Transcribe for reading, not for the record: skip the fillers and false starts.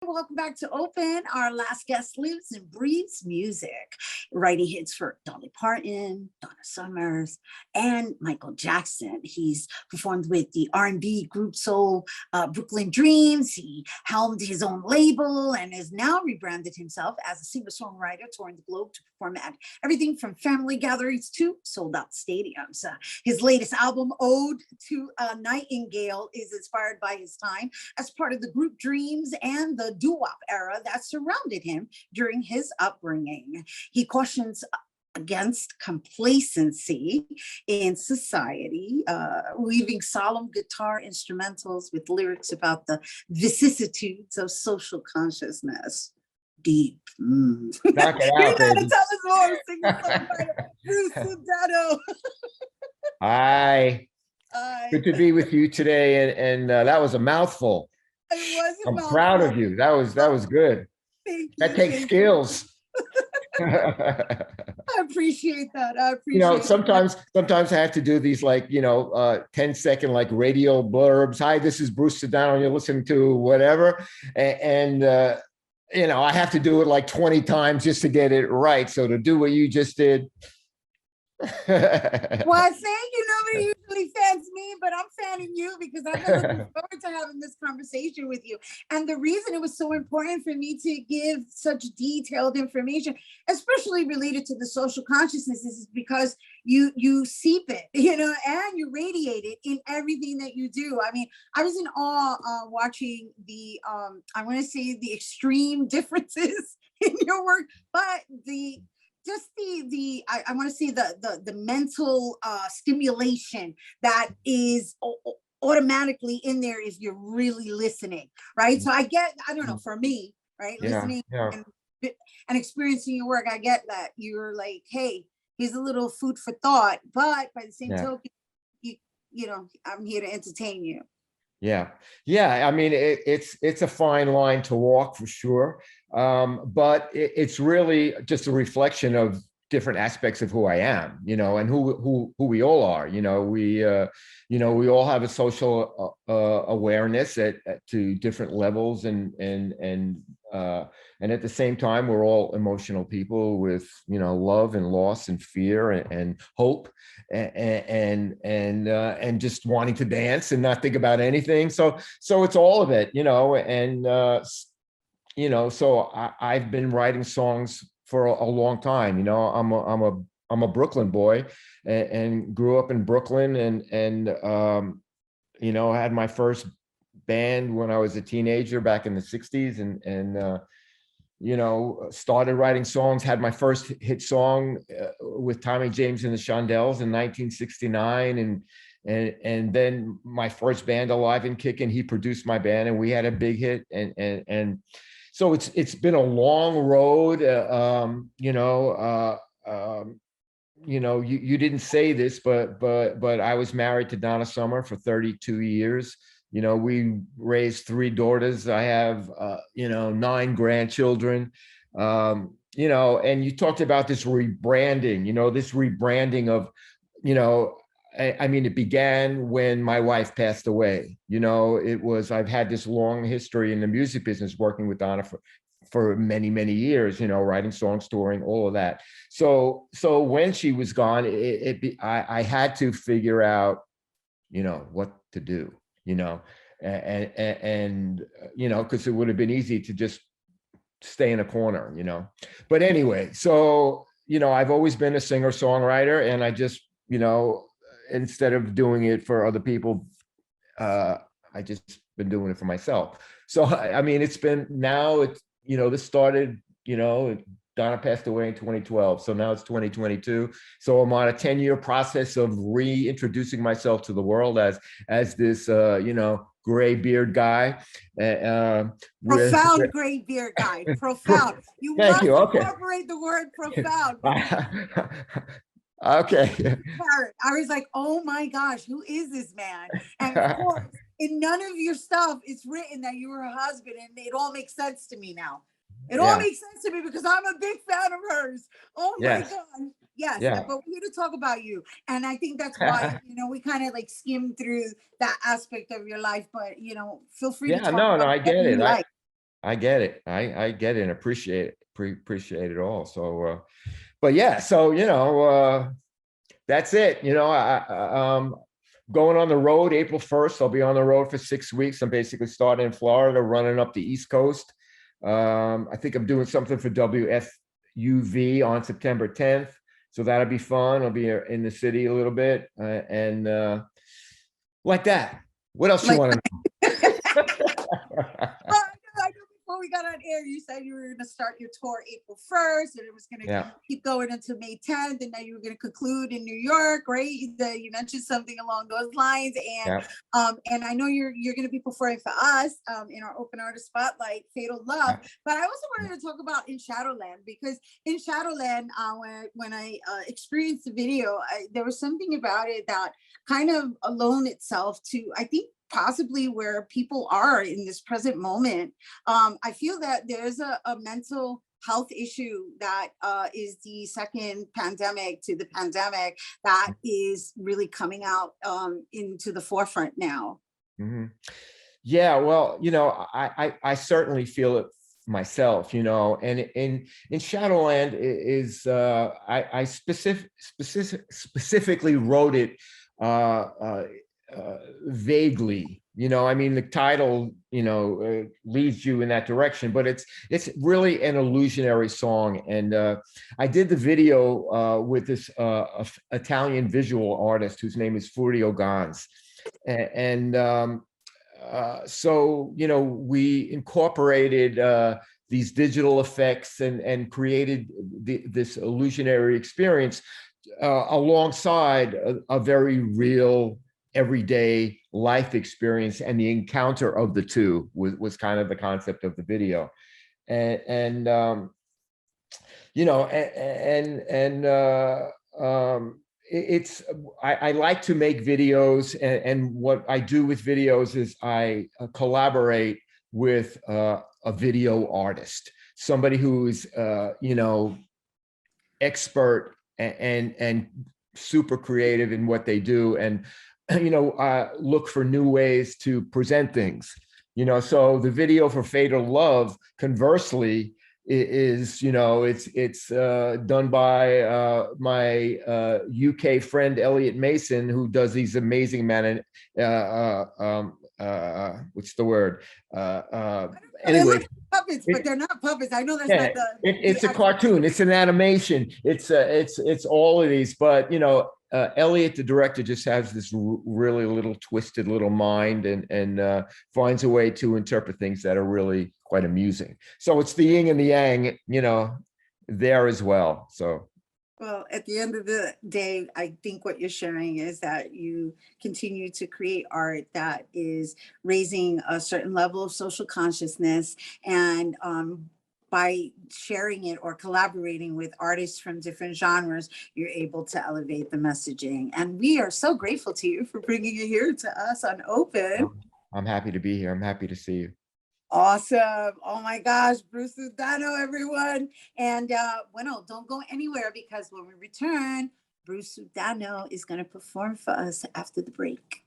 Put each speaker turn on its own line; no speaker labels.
Welcome back to Open. Our last guest lives and breathes music, writing hits for Dolly Parton, Donna Summers, and Michael Jackson. He's performed with the R&B group Soul Brooklyn Dreams. He helmed his own label and has now rebranded himself as a singer-songwriter, touring the globe to perform at everything from family gatherings to sold-out stadiums. His latest album, Ode to Nightingale, is inspired by his time as part of the group Dreams and the doo-wop era that surrounded him during his upbringing. He cautions against complacency in society, weaving solemn guitar instrumentals with lyrics about the vicissitudes of social consciousness. Deep.
Knock it
You're
out,
going to
baby.
tell us more, singer-songwriter Bruce Sudano.
Hi.
Hi.
Good to be with you today, and that was a mouthful.
It was a
I'm
mouthful.
proud of you. That was good.
Thank you.
That takes skills.
I appreciate that. I appreciate
sometimes I have to do these 10-second like radio blurbs. Hi, this is Bruce Sudano, and you're listening to whatever. And I have to do it like 20 times just to get it right. So to do what you just did.
Well, thank you. Nobody usually fans me, but I'm fanning you because I've been looking forward to having this conversation with you. And the reason it was so important for me to give such detailed information, especially related to the social consciousness, is because you seep it, and you radiate it in everything that you do. I mean, I was in awe watching the I want to say the extreme differences in your work, but I want to say the mental stimulation that is automatically in there if you're really listening, right? So I don't know, for me, right, listening and experiencing your work, I get that you're like, hey, here's a little food for thought, but by the same token, I'm here to entertain you.
Yeah. I mean, it's a fine line to walk for sure. But it's really just a reflection of different aspects of who I am, and who we all are. We all have a social awareness to different levels, and at the same time, we're all emotional people with love and loss and fear and hope and just wanting to dance and not think about anything. So it's all of it, so I've been writing songs for a long time. I'm a Brooklyn boy and grew up in Brooklyn and had my first band when I was a teenager back in the 60s and started writing songs, had my first hit song with Tommy James and the Shondells in 1969. And then my first band, Alive and Kickin', he produced my band and we had a big hit. And so it's been a long road. You didn't say this, but I was married to Donna Summer for 32 years. We raised 3 daughters. I have, 9 grandchildren, and you talked about this rebranding, this rebranding of, I mean, it began when my wife passed away. I've had this long history in the music business, working with Donna for many, many years, writing songs, touring, all of that. So when she was gone, I had to figure out, what to do. And because it would have been easy to just stay in a corner, but anyway, so, I've always been a singer-songwriter, and I just, instead of doing it for other people, I just been doing it for myself. So, I mean, this started, Donna passed away in 2012. So now it's 2022. So I'm on a 10-year process of reintroducing myself to the world as this, gray beard guy.
Profound gray beard guy. Profound. You must incorporate the word profound.
Okay.
I was like, oh my gosh, who is this man? And of course, in none of your stuff, it's written that you were her husband, and it all makes sense to me now. It all makes sense to me because I'm a big fan of hers. Oh my God. Yes. But we're here to talk about you. And I think that's why, we kind of like skim through that aspect of your life, but feel free to talk about
I get it. I get it. I get it and appreciate it. Appreciate it all. So, but yeah, so, that's it. Going on the road April 1st. I'll be on the road for 6 weeks. I'm basically starting in Florida, running up the East Coast. I think I'm doing something for WFUV on September 10th. So that'll be fun. I'll be in the city a little bit, and like that. What else you
Like,
want to know?
I know before we got on air, you said you were going to start your tour April 1st, and it was going to
Yeah.
keep going until May 10th, and now you were going to conclude in New York, right? You mentioned something along those lines,
Yeah.
and I know you're going to be performing for us in our Open Artist Spotlight, Fatal Love. But I also wanted to talk about In Shadowland, because in Shadowland, when I experienced the video, there was something about it that kind of loaned itself to, I think, possibly where people are in this present moment. I feel that there's a mental health issue that is the second pandemic to the pandemic that is really coming out into the forefront now.
Mm-hmm. Yeah, well, I certainly feel it myself, and in Shadowland is I specifically wrote it vaguely. I mean, the title, leads you in that direction, but it's really an illusionary song. And I did the video with this Italian visual artist whose name is Furio Gans, and so we incorporated these digital effects and created this illusionary experience alongside a very real everyday life experience, and the encounter of the two was kind of the concept of the video. And it's I like to make videos, and what I do with videos is I collaborate with a video artist, somebody who's expert and super creative in what they do, and look for new ways to present things. So the video for Fatal Love, conversely, is it's done by my UK friend Elliot Mason, who does these amazing what's the word? Anyway,
like puppets, but they're not puppets. I know that's
yeah,
not the.
It's a cartoon. It's an animation. It's all of these, but Elliot, the director, just has this really little twisted little mind, and finds a way to interpret things that are really quite amusing. So it's the yin and the yang, there as well. So.
Well, at the end of the day, I think what you're sharing is that you continue to create art that is raising a certain level of social consciousness, and by sharing it or collaborating with artists from different genres, you're able to elevate the messaging. And we are so grateful to you for bringing it here to us on Open.
I'm happy to be here. I'm happy to see you.
Awesome. Oh my gosh, Bruce Sudano, everyone. And bueno, don't go anywhere, because when we return, Bruce Sudano is going to perform for us after the break.